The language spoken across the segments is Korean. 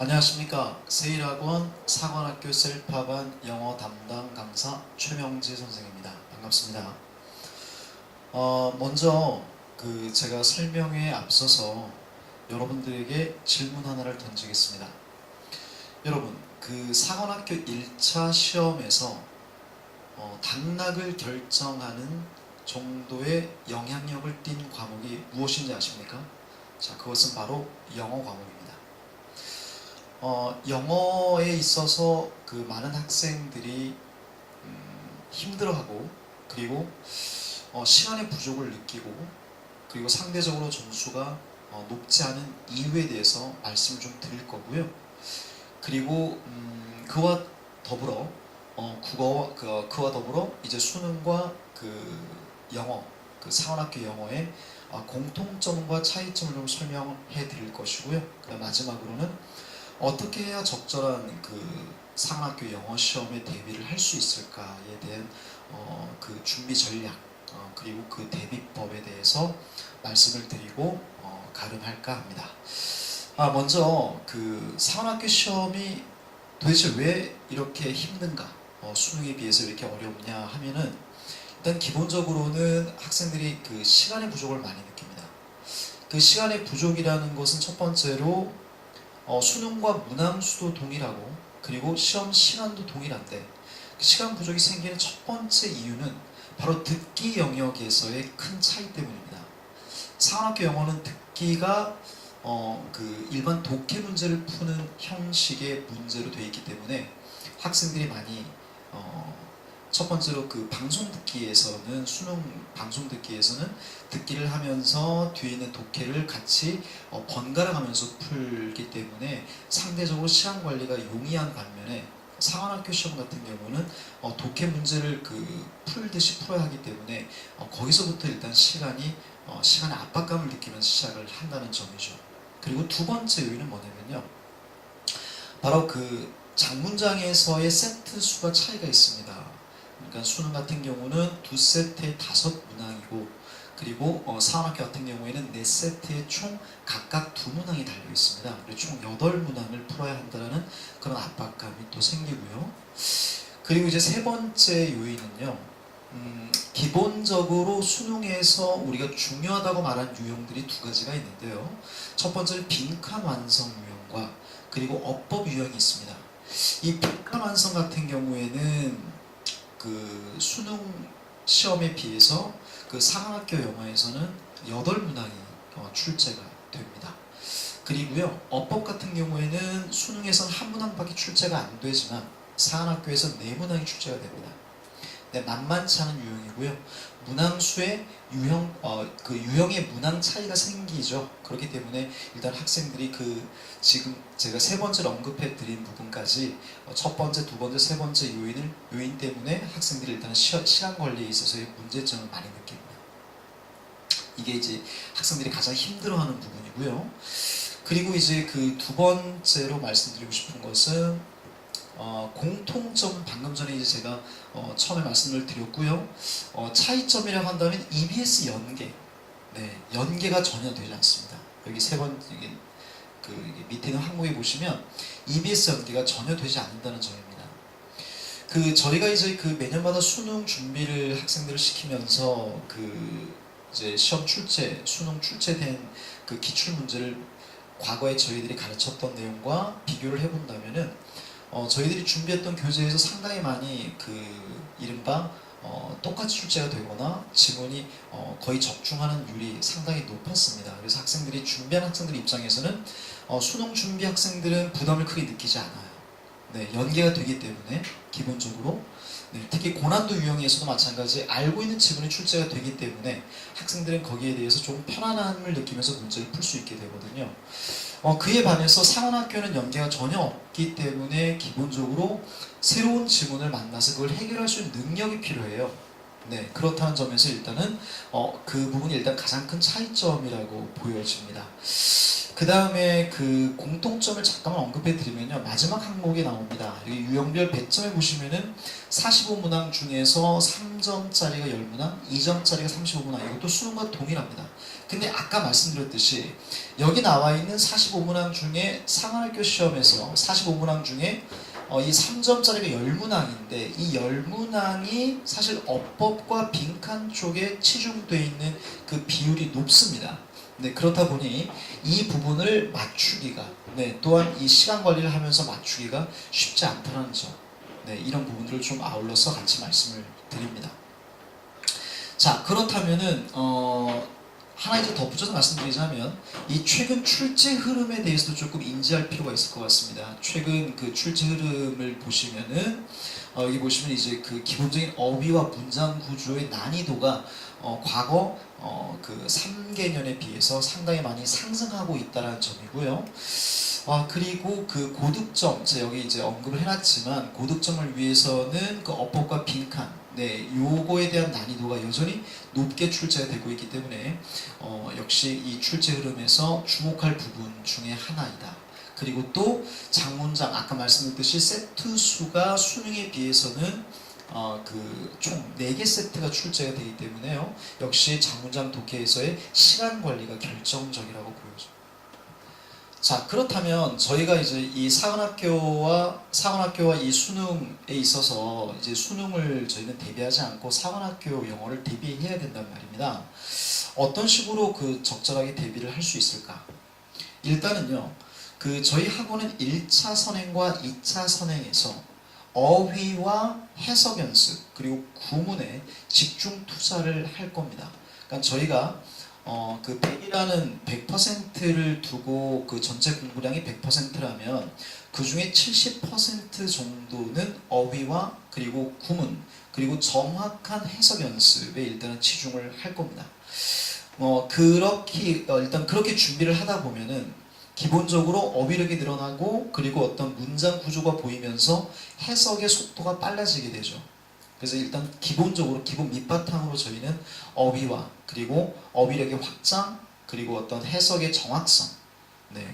안녕하십니까. 세일학원 사관학교 셀파반 영어 담당 강사 최명지 선생입니다. 반갑습니다. 먼저 제가 설명에 앞서서 여러분들에게 질문 하나를 던지겠습니다. 여러분, 사관학교 1차 시험에서 당락을 결정하는 정도의 영향력을 띈 과목이 무엇인지 아십니까? 자, 그것은 바로 영어 과목입니다. 영어에 있어서 많은 학생들이 힘들어하고, 그리고 시간의 부족을 느끼고, 그리고 상대적으로 점수가 높지 않은 이유에 대해서 말씀을 좀 드릴 거고요. 그리고 그와 더불어 그와 더불어 이제 수능과 영어, 사관학교 영어의 공통점과 차이점을 좀 설명해 드릴 것이고요. 그다음 마지막으로는 어떻게 해야 적절한 사관학교 영어 시험에 대비를 할 수 있을까에 대한 준비 전략, 그리고 대비법에 대해서 말씀을 드리고 가름할까 합니다. 먼저 사관학교 시험이 도대체 왜 이렇게 힘든가, 수능에 비해서 이렇게 어렵냐 하면은, 일단 기본적으로는 학생들이 시간의 부족을 많이 느낍니다. 시간의 부족이라는 것은 첫 번째로 수능과 문항수도 동일하고, 그리고 시험 시간도 동일한데 시간 부족이 생기는 첫 번째 이유는 바로 듣기 영역에서의 큰 차이 때문입니다. 사관학교 영어는 듣기가 일반 독해 문제를 푸는 형식의 문제로 되어 있기 때문에 학생들이 많이 첫 번째로 방송 듣기에서는, 수능 방송 듣기에서는 듣기를 하면서 뒤에 있는 독해를 같이 번갈아 가면서 풀기 때문에 상대적으로 시간 관리가 용이한 반면에, 사관학교 시험 같은 경우는 독해 문제를 풀듯이 풀어야 하기 때문에 거기서부터 일단 시간의 압박감을 느끼면서 시작을 한다는 점이죠. 그리고 두 번째 요인은 뭐냐면요, 바로 장문장에서의 세트 수가 차이가 있습니다. 그러니까 수능 같은 경우는 2세트에 5문항이고, 그리고 사관학교 같은 경우에는 4세트에 총 각각 2문항이 달려 있습니다. 그리고 총 8문항을 풀어야 한다는 그런 압박감이 또 생기고요. 그리고 이제 세 번째 요인은요, 기본적으로 수능에서 우리가 중요하다고 말한 유형들이 두 가지가 있는데요. 첫 번째는 빈칸 완성 유형과, 그리고 어법 유형이 있습니다. 이 빈칸 완성 같은 경우에는 수능 시험에 비해서 사관학교 영어에서는 8문항이 출제가 됩니다. 그리고요, 어법 같은 경우에는 수능에서는 1문항밖에 출제가 안 되지만 사관학교에서 4문항이 출제가 됩니다. 네, 만만치 않은 유형이고요. 문항수의 유형의 문항 차이가 생기죠. 그렇기 때문에 일단 학생들이 지금 제가 세 번째로 언급해 드린 부분까지 첫 번째, 두 번째, 세 번째 요인 때문에 학생들이 일단 시간 관리에 있어서의 문제점을 많이 느낍니다. 이게 이제 학생들이 가장 힘들어하는 부분이고요. 그리고 이제 두 번째로 말씀드리고 싶은 것은 공통점, 방금 전에 이제 제가 처음에 말씀을 드렸고요. 차이점이라고 한다면 EBS 연계, 네, 연계가 전혀 되지 않습니다. 여기 세 번, 이게 밑에 있는 항목에 보시면 EBS 연계가 전혀 되지 않는다는 점입니다. 저희가 이제 매년마다 수능 준비를 학생들을 시키면서 이제 수능 출제된 기출 문제를 과거에 저희들이 가르쳤던 내용과 비교를 해본다면은 저희들이 준비했던 교재에서 상당히 많이 이른바 똑같이 출제가 되거나 지문이 거의 적중하는 율이 상당히 높았습니다. 그래서 준비한 학생들 입장에서는 수능 준비 학생들은 부담을 크게 느끼지 않아요. 네, 연계가 되기 때문에 기본적으로, 네, 특히 고난도 유형에서도 마찬가지 알고 있는 지문이 출제가 되기 때문에 학생들은 거기에 대해서 좀 편안함을 느끼면서 문제를 풀 수 있게 되거든요. 그에 반해서 사관학교는 연계가 전혀 없기 때문에 기본적으로 새로운 지문을 만나서 그걸 해결할 수 있는 능력이 필요해요. 네, 그렇다는 점에서 일단은 그 부분이 일단 가장 큰 차이점이라고 보여집니다. 그 다음에 그 공통점을 잠깐만 언급해 드리면요. 마지막 항목에 나옵니다. 여기 유형별 100점에 보시면은 45문항 중에서 3점짜리가 10문항, 2점짜리가 35문항. 이것도 수능과 동일합니다. 근데 아까 말씀드렸듯이 여기 나와 있는 45문항 중에 상하학교 시험에서 45문항 중에 이 3점짜리가 10문항인데 이 10문항이 사실 어법과 빈칸 쪽에 치중되어 있는 그 비율이 높습니다. 네, 그렇다 보니 이 부분을 맞추기가 또한 이 시간 관리를 하면서 맞추기가 쉽지 않다는 점, 이런 부분들을 좀 아울러서 같이 말씀을 드립니다. 자, 그렇다면은 하나 이제 덧붙여서 말씀드리자면 이 최근 출제 흐름에 대해서도 조금 인지할 필요가 있을 것 같습니다. 최근 그 출제 흐름을 보시면은 여기 보시면 이제 그 기본적인 어휘와 문장 구조의 난이도가 과거 그 3개년에 비해서 상당히 많이 상승하고 있다는 점이고요. 그리고 그 고득점, 제가 여기 이제 언급을 해놨지만 고득점을 위해서는 그 어법과 빈칸, 요거에 대한 난이도가 여전히 높게 출제가 되고 있기 때문에 역시 이 출제 흐름에서 주목할 부분 중에 하나이다. 그리고 또 장문장, 아까 말씀드렸듯이 세트 수가 수능에 비해서는 그 총 4개 세트가 출제가 되기 때문에요. 역시 장문장 독해에서의 시간 관리가 결정적이라고 보여집니다. 자, 그렇다면 저희가 이제 이 사관학교와 이 수능에 있어서 이제 수능을 저희는 대비하지 않고 사관학교 영어를 대비해야 된단 말입니다. 어떤 식으로 그 적절하게 대비를 할 수 있을까? 일단은요, 그 저희 학원은 1차 선행과 2차 선행에서 어휘와 해석 연습 그리고 구문에 집중 투자를 할 겁니다. 그러니까 저희가 그 100이라는 100%를 두고 그 전체 공부량이 100%라면 그 중에 70% 정도는 어휘와 그리고 구문 그리고 정확한 해석 연습에 일단은 치중을 할 겁니다. 일단 그렇게 준비를 하다 보면은 기본적으로 어휘력이 늘어나고 그리고 어떤 문장 구조가 보이면서 해석의 속도가 빨라지게 되죠. 그래서 일단 기본적으로 기본 밑바탕으로 저희는 어휘와 그리고 어휘력의 확장 그리고 어떤 해석의 정확성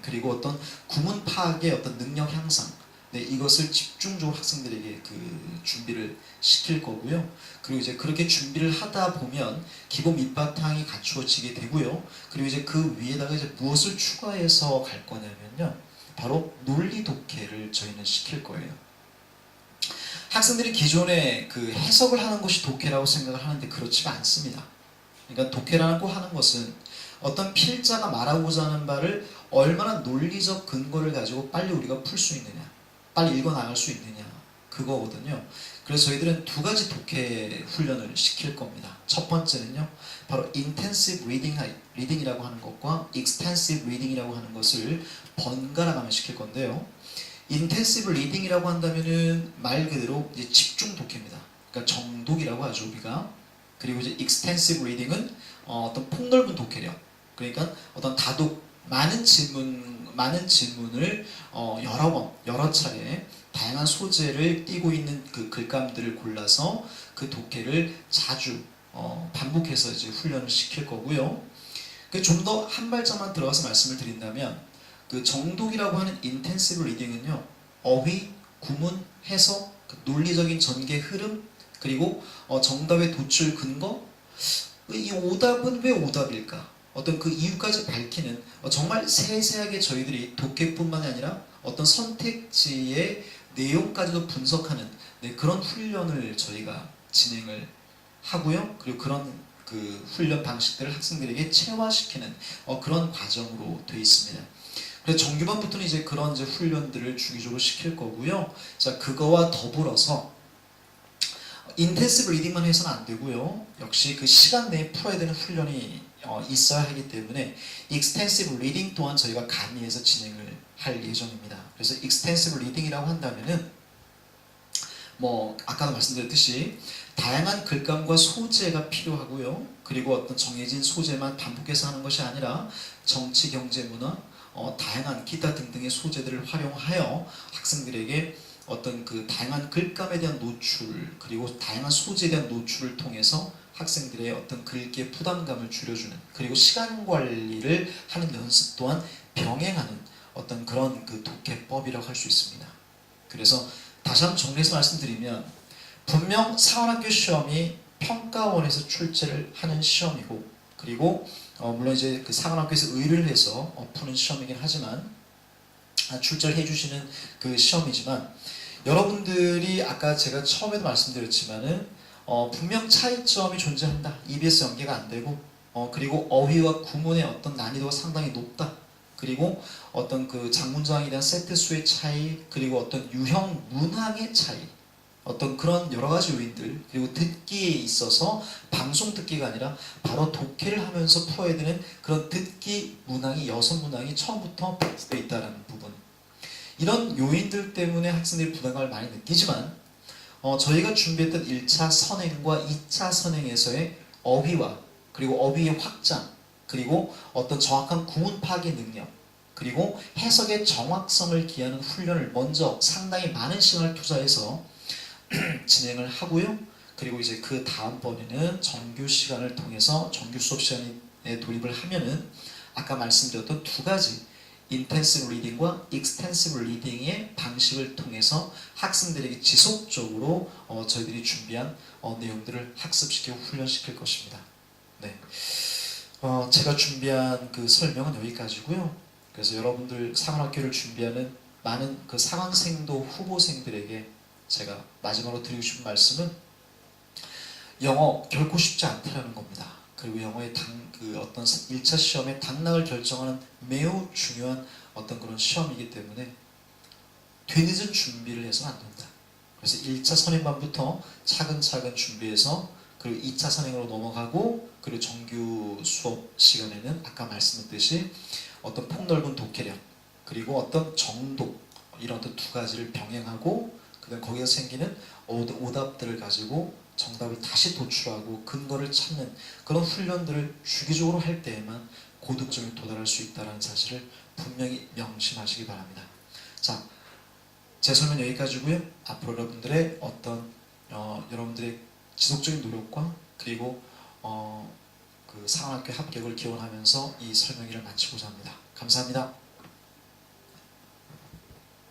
그리고 어떤 구문 파악의 어떤 능력 향상 이것을 집중적으로 학생들에게 그 준비를 시킬 거고요. 그리고 이제 그렇게 준비를 하다 보면 기본 밑바탕이 갖추어지게 되고요. 그리고 이제 그 위에다가 이제 무엇을 추가해서 갈 거냐면요. 바로 논리 독해를 저희는 시킬 거예요. 학생들이 기존에 그 해석을 하는 것이 독해라고 생각을 하는데 그렇지가 않습니다. 그러니까 독해라고 하는 것은 어떤 필자가 말하고자 하는 바를 얼마나 논리적 근거를 가지고 빨리 우리가 풀 수 있느냐, 빨리 읽어나갈 수 있느냐, 그거거든요. 그래서 저희들은 두 가지 독해 훈련을 시킬 겁니다. 첫 번째는요, 바로 intensive reading이라고 하는 것과 extensive reading이라고 하는 것을 번갈아 가며 시킬 건데요. intensive reading이라고 한다면은 말 그대로 이제 집중 독해입니다. 그러니까 정독이라고 하죠, 우리가. 그리고 이제 extensive reading은 어떤 폭넓은 독해력. 그러니까 어떤 다독, 많은 질문을 여러 번, 여러 차례 다양한 소재를 띠고 있는 그 글감들을 골라서 그 독해를 자주 반복해서 이제 훈련을 시킬 거고요. 좀 더 한 발짝만 들어가서 말씀을 드린다면 그 정독이라고 하는 인텐시브 리딩은요, 어휘, 구문, 해석, 그 논리적인 전개 흐름, 그리고 정답의 도출 근거, 이 오답은 왜 오답일까? 어떤 그 이유까지 밝히는 정말 세세하게 저희들이 독해뿐만이 아니라 어떤 선택지의 내용까지도 분석하는 그런 훈련을 저희가 진행을 하고요. 그리고 그런 그 훈련 방식들을 학생들에게 체화시키는 그런 과정으로 되어 있습니다. 그래서 정규반부터는 이제 그런 이제 훈련들을 주기적으로 시킬 거고요. 자, 그거와 더불어서 인텐시브 리딩만 해서는 안 되고요. 역시 그 시간 내에 풀어야 되는 훈련이 있어야 하기 때문에 익스텐시브 리딩 또한 저희가 가미해서 진행을 할 예정입니다. 그래서 익스텐시브 리딩이라고 한다면은 아까도 말씀드렸듯이 다양한 글감과 소재가 필요하고요. 그리고 어떤 정해진 소재만 반복해서 하는 것이 아니라 정치, 경제, 문화, 다양한 기타 등등의 소재들을 활용하여 학생들에게 어떤 그 다양한 글감에 대한 노출 그리고 다양한 소재에 대한 노출을 통해서 학생들의 어떤 글귀의 부담감을 줄여주는 그리고 시간 관리를 하는 연습 또한 병행하는 어떤 그런 그 독해법이라고 할 수 있습니다. 그래서 다시 한번 정리해서 말씀드리면, 분명 사관학교 시험이 평가원에서 출제를 하는 시험이고, 그리고 물론 이제 그 사관학교에서 의뢰를 해서 푸는 시험이긴 하지만, 출제를 해주시는 그 시험이지만, 여러분들이 아까 제가 처음에도 말씀드렸지만은 분명 차이점이 존재한다. EBS 연계가 안 되고, 그리고 어휘와 구문의 어떤 난이도가 상당히 높다. 그리고 어떤 그 장문장에 대한 세트 수의 차이, 그리고 어떤 유형 문항의 차이, 어떤 그런 여러 가지 요인들, 그리고 듣기에 있어서 방송 듣기가 아니라 바로 독해를 하면서 풀어야 되는 그런 듣기 문항이, 여섯 문항이 처음부터 배치되어 있다는 부분, 이런 요인들 때문에 학생들이 부담감을 많이 느끼지만, 저희가 준비했던 1차 선행과 2차 선행에서의 어휘와, 그리고 어휘의 확장, 그리고 어떤 정확한 구문 파괴 능력, 그리고 해석의 정확성을 기하는 훈련을 먼저 상당히 많은 시간을 투자해서 진행을 하고요. 그리고 이제 그 다음번에는 정규 시간을 통해서 정규 수업 시간에 돌입을 하면은 아까 말씀드렸던 두 가지 인텐시브 리딩과 익스텐시브 리딩의 방식을 통해서 학생들에게 지속적으로 저희들이 준비한 내용들을 학습시키고 훈련시킬 것입니다. 네, 제가 준비한 그 설명은 여기까지고요. 그래서 여러분들 사관학교를 준비하는 많은 그 사관생도 후보생들에게 제가 마지막으로 드리고 싶은 말씀은, 영어 결코 쉽지 않다라는 겁니다. 그리고 영어의 그 어떤 1차 시험의 당락을 결정하는 매우 중요한 어떤 그런 시험이기 때문에 뒤늦은 준비를 해서는 안 된다. 그래서 1차 선행반부터 차근차근 준비해서, 그리고 2차 선행으로 넘어가고, 그리고 정규 수업 시간에는 아까 말씀드렸듯이 어떤 폭넓은 독해력, 그리고 어떤 정독, 이런 어떤 두 가지를 병행하고, 그다음 거기서 생기는 오답들을 가지고 정답을 다시 도출하고 근거를 찾는 그런 훈련들을 주기적으로 할 때에만 고득점에 도달할 수 있다는 사실을 분명히 명심하시기 바랍니다. 자, 제 설명 여기까지고요. 앞으로 여러분들의 어떤 여러분들의 지속적인 노력과, 그리고 그 사관학교 합격을 기원하면서 이 설명회를 마치고자 합니다. 감사합니다.